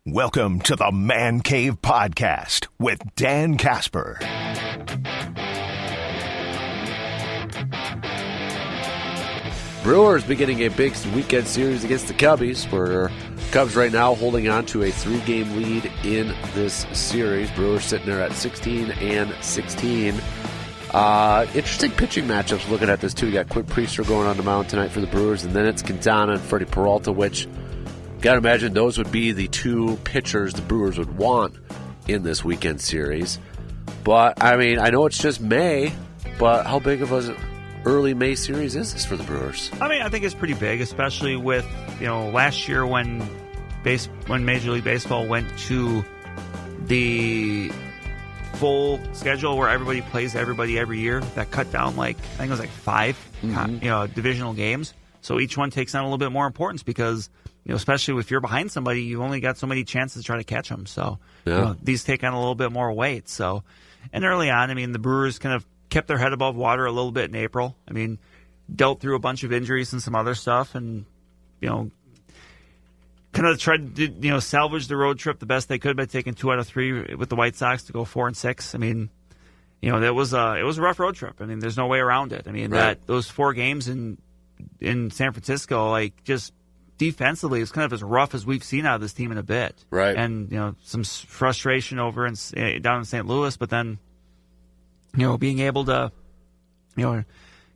Welcome to the Man Cave Podcast with Dan Casper. Brewers beginning a big weekend series against the Cubbies, where Cubs right now holding on to a 3-game lead in this series. Brewers sitting there at 16-16. Interesting pitching matchups looking at this too. You got Quinn Priester going on the mound tonight for the Brewers, and then it's Quintana and Freddie Peralta, which gotta imagine those would be the two pitchers the Brewers would want in this weekend series. But I mean, I know it's just May, but how big of an early May series is this for the Brewers? I mean, I think it's pretty big, especially with, last year when Major League Baseball went to the full schedule where everybody plays everybody every year. That cut down I think it was 5 divisional games. So each one takes on a little bit more importance because, especially if you're behind somebody, you only got so many chances to try to catch them. So these take on a little bit more weight. So, and early on, I mean, the Brewers kind of kept their head above water a little bit in April. I mean, dealt through a bunch of injuries and some other stuff, and kind of tried to salvage the road trip the best they could by taking 2 out of 3 with the White Sox to go 4-6. I mean, it was a rough road trip. I mean, there's no way around it. I mean, those 4 games in San Francisco, just defensively, it's kind of as rough as we've seen out of this team in a bit. Right. And some frustration over down in St. Louis, but then being able to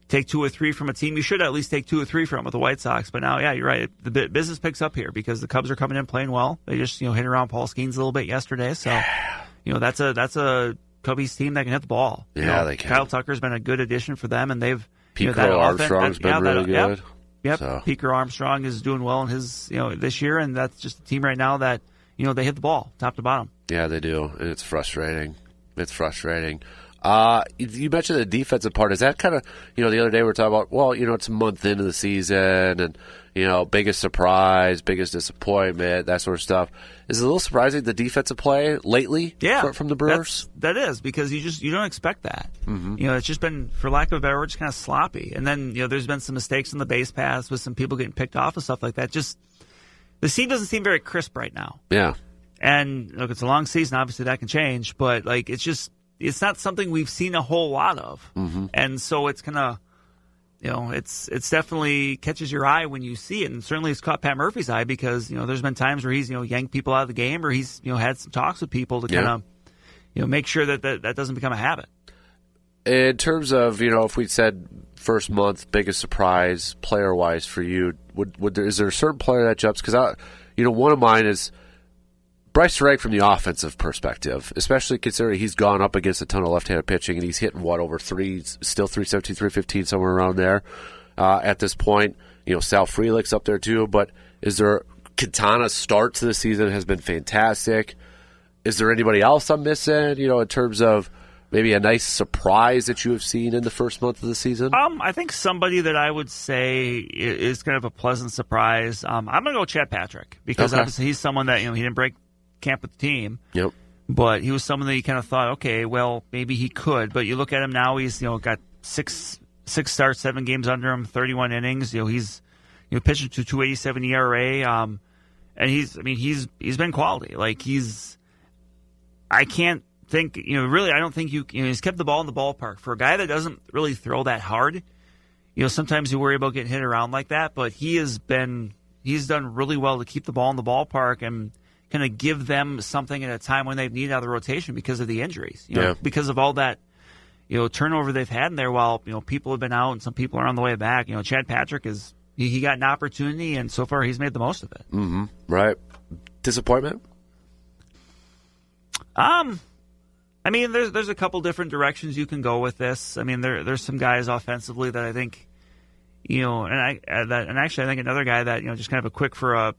take 2 or 3 from a team you should at least take 2 or 3 from with the White Sox. But now, yeah, you're right. The business picks up here because the Cubs are coming in playing well. They just hit around Paul Skeens a little bit yesterday. So that's a Cubbies team that can hit the ball. Yeah, they can. Kyle Tucker's been a good addition for them, and they've Pico Armstrong's been really good. Yep. So. Pico Armstrong is doing well in his this year, and that's just a team right now that they hit the ball top to bottom. Yeah, they do, and it's frustrating. You mentioned the defensive part. Is that kind of, the other day we were talking about, well, it's a month into the season and, biggest surprise, biggest disappointment, that sort of stuff. Is it a little surprising the defensive play lately from the Brewers? That is, because you don't expect that. Mm-hmm. It's just been, for lack of a better word, just kind of sloppy. And then, there's been some mistakes on the base paths with some people getting picked off and stuff like that. Just, the scene doesn't seem very crisp right now. Yeah. And, look, it's a long season. Obviously, that can change. But, it's not something we've seen a whole lot of. Mm-hmm. And so it's kind of, it's definitely catches your eye when you see it. And certainly it's caught Pat Murphy's eye because, there's been times where he's, yanked people out of the game or he's, had some talks with people to kind of, make sure that doesn't become a habit. In terms of, if we said first month, biggest surprise player-wise for you, is there a certain player that jumps? Because, one of mine is Bryce Harrell from the offensive perspective, especially considering he's gone up against a ton of left-handed pitching, and he's hitting, over 317, 315, somewhere around there at this point. Sal Frelick's up there too, but is there Quintana's start to the season has been fantastic. Is there anybody else I'm missing, in terms of maybe a nice surprise that you have seen in the first month of the season? I think somebody that I would say is kind of a pleasant surprise. I'm going to go Chad Patrick because obviously he's someone that, he didn't break camp with the team. Yep. But he was someone that you kind of thought, okay, well, maybe he could. But you look at him now, he's got 6 starts, 7 games under him, 31 innings. He's pitching to 2.87 ERA. And he's been quality. I can't think, really, I don't think he's kept the ball in the ballpark. For a guy that doesn't really throw that hard, sometimes you worry about getting hit around like that. But he's done really well to keep the ball in the ballpark and kind of give them something at a time when they've needed out of the rotation because of the injuries, because of all that, turnover they've had in there while, people have been out and some people are on the way back. Chad Patrick he got an opportunity and so far he's made the most of it. Mm-hmm. Right. Disappointment? I mean, there's a couple different directions you can go with this. I mean, there's some guys offensively that I think, and actually I think another guy that, just kind of a quick for a,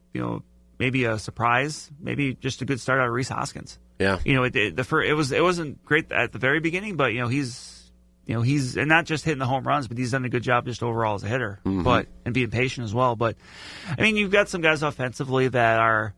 maybe a surprise, maybe just a good start out of Rhys Hoskins. Yeah. It wasn't great at the very beginning, but he's and not just hitting the home runs, but he's done a good job just overall as a hitter, and being patient as well. But I mean, you've got some guys offensively that are,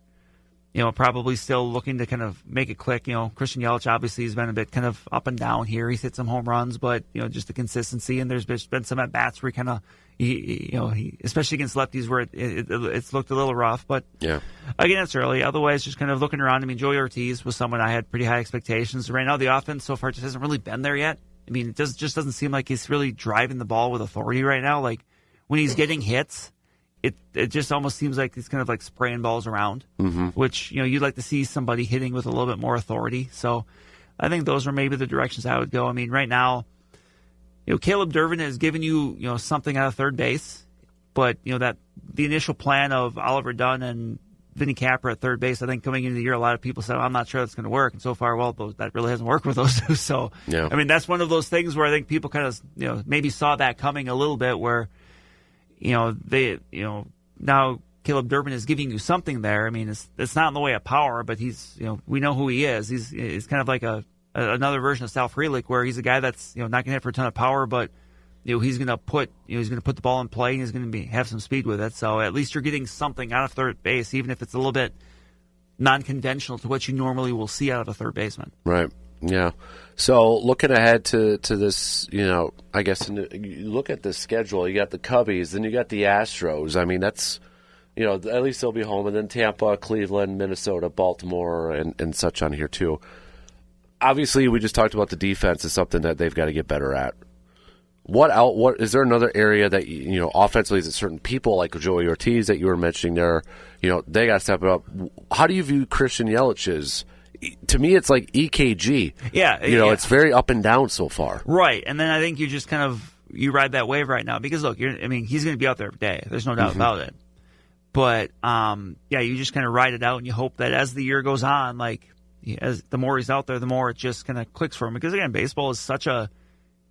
probably still looking to kind of make it click. Christian Yelich obviously has been a bit kind of up and down here. He's hit some home runs, but, just the consistency. And there's been some at-bats where he kind of, he especially against lefties where it's looked a little rough. But, yeah, again, it's early. Otherwise, just kind of looking around. I mean, Joey Ortiz was someone I had pretty high expectations. Right now, the offense so far just hasn't really been there yet. I mean, it just doesn't seem like he's really driving the ball with authority right now. Like, when he's getting hits, it just almost seems like he's kind of like spraying balls around, which, you'd like to see somebody hitting with a little bit more authority. So I think those are maybe the directions I would go. I mean, right now, Caleb Durbin has given you, something out of third base, but, that the initial plan of Oliver Dunn and Vinny Capra at third base, I think coming into the year, a lot of people said, I'm not sure that's going to work. And so far, that really hasn't worked with those two. So, yeah. I mean, that's one of those things where I think people kind of, maybe saw that coming a little bit where, now Caleb Durbin is giving you something there. I mean, it's not in the way of power, but he's, we know who he is. He's kind of like another version of Sal Frelick, where he's a guy that's, not going to hit for a ton of power, but, he's going to put the ball in play and he's going to have some speed with it. So at least you're getting something out of third base, even if it's a little bit non-conventional to what you normally will see out of a third baseman. Right. Yeah. So looking ahead to this, I guess you look at the schedule, you got the Cubbies, then you got the Astros. I mean, that's, at least they'll be home. And then Tampa, Cleveland, Minnesota, Baltimore, and such on here too. Obviously, we just talked about the defense is something that they've got to get better at. What is there another area that, offensively, is it certain people like Joey Ortiz that you were mentioning there, they got to step it up. How do you view Christian Yelich's? To me, it's like EKG. Yeah. It's very up and down so far. Right. And then I think you just kind of, you ride that wave right now because, look, he's going to be out there every day. There's no doubt about it. But, you just kind of ride it out and you hope that as the year goes on, like, as the more he's out there, the more it just kind of clicks for him. Because, again, baseball is such a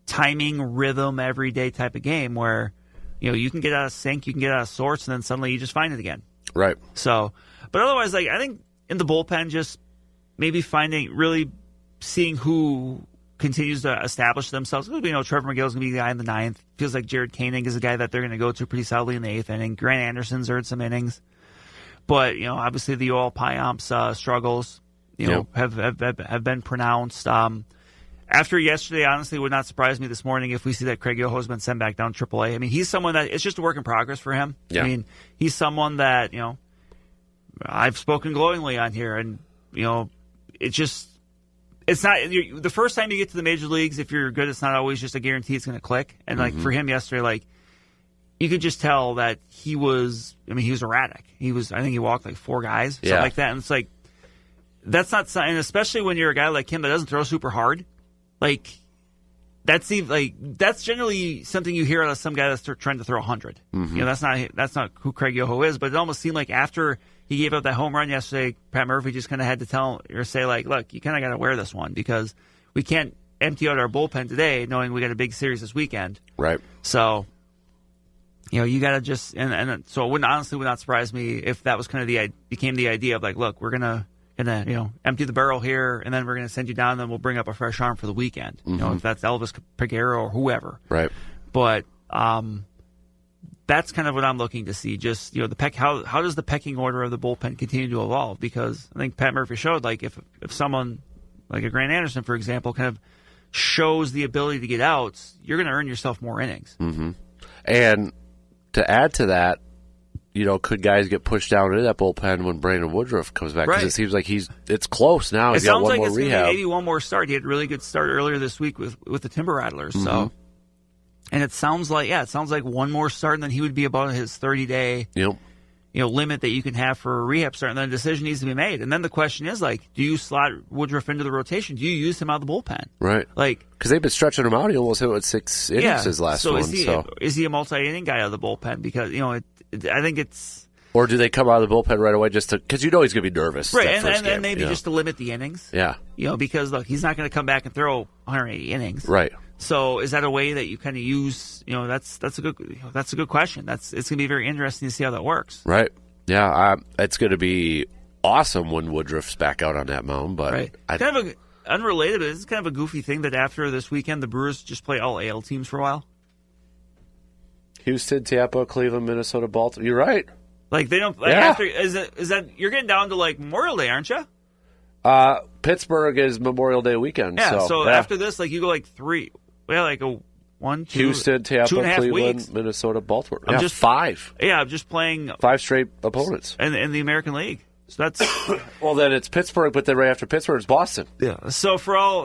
timing, rhythm, everyday type of game where, you can get out of sync, you can get out of sorts, and then suddenly you just find it again. Right. So, but otherwise, like, I think in the bullpen, just maybe really seeing who continues to establish themselves. We know Trevor McGill's going to be the guy in the ninth. Feels like Jared Koenig is a guy that they're going to go to pretty solidly in the eighth inning. Grant Anderson's earned some innings. But, obviously the Yoel Payamps struggles, have been pronounced. After yesterday, honestly, it would not surprise me this morning if we see that Craig Yoho has been sent back down to AAA. I mean, he's someone that it's just a work in progress for him. Yeah. I mean, he's someone that, I've spoken glowingly on here, and, it's not the first time you get to the major leagues. If you're good, it's not always just a guarantee it's going to click. And like for him yesterday, like you could just tell that he was erratic. I think he walked like 4 guys, something like that. And it's like, that's not something, especially when you're a guy like him that doesn't throw super hard. Like that's generally something you hear out of some guy that's trying to throw 100. That's not who Craig Yoho is. But it almost seemed like after he gave up that home run yesterday, Pat Murphy just kind of had to tell or say, like, look, you kind of got to wear this one because we can't empty out our bullpen today knowing we got a big series this weekend. Right. So, you got to just, and so it would not surprise me if that was kind of became the idea of like, look, we're going to empty the barrel here and then we're going to send you down and then we'll bring up a fresh arm for the weekend. If that's Elvis Peguero or whoever. Right. But, that's kind of what I'm looking to see. Just how does the pecking order of the bullpen continue to evolve? Because I think Pat Murphy showed like if someone like a Grant Anderson, for example, kind of shows the ability to get outs, you're going to earn yourself more innings. And to add to that, could guys get pushed down into that bullpen when Brandon Woodruff comes back? Because it seems like it's close now. He's got one more rehab. Maybe one more start. He had a really good start earlier this week with the Timber Rattlers. So. And it sounds like one more start, and then he would be about his 30-day limit that you can have for a rehab start, and then a decision needs to be made. And then the question is, like, do you slot Woodruff into the rotation? Do you use him out of the bullpen? Right. Like, because they've been stretching him out. He almost hit with 6 innings his last one. Is he a multi-inning guy out of the bullpen? Because, I think it's... Or do they come out of the bullpen right away just to... Because he's going to be nervous. Right, and maybe just to limit the innings. Yeah. Because, look, he's not going to come back and throw 180 innings. Right. So is that a way that you kind of use? That's a good question. It's going to be very interesting to see how that works. Right. Yeah. It's going to be awesome when Woodruff's back out on that mound. But right. Kind of unrelated, but it's kind of a goofy thing that after this weekend, the Brewers just play all AL teams for a while. Houston, Tampa, Cleveland, Minnesota, Baltimore. You're right. Like they don't. Like Yeah. after is that you're getting down to like Memorial Day, aren't you? Pittsburgh is Memorial Day weekend. Yeah. So yeah. after this, like you go like 3. We have like a 1, 2, Houston, Tampa, 2.5 Cleveland, weeks. Minnesota, Baltimore. I'm Yeah, just- 5. Yeah, I'm just playing 5 straight opponents. in the American League. So that's Well, then it's Pittsburgh, but then right after Pittsburgh is Boston. yeah. So for all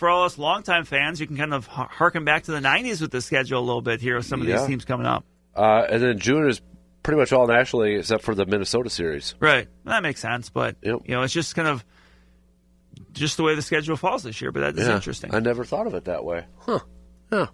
us longtime fans, you can kind of harken back to the '90s with the schedule a little bit here with some of these Yeah. teams coming up. And then June is pretty much all National League except for the Minnesota series. Right. That makes sense, but Yep. it's just kind of just the way the schedule falls this year. But that is interesting. I never thought of it that way. Huh. Yeah.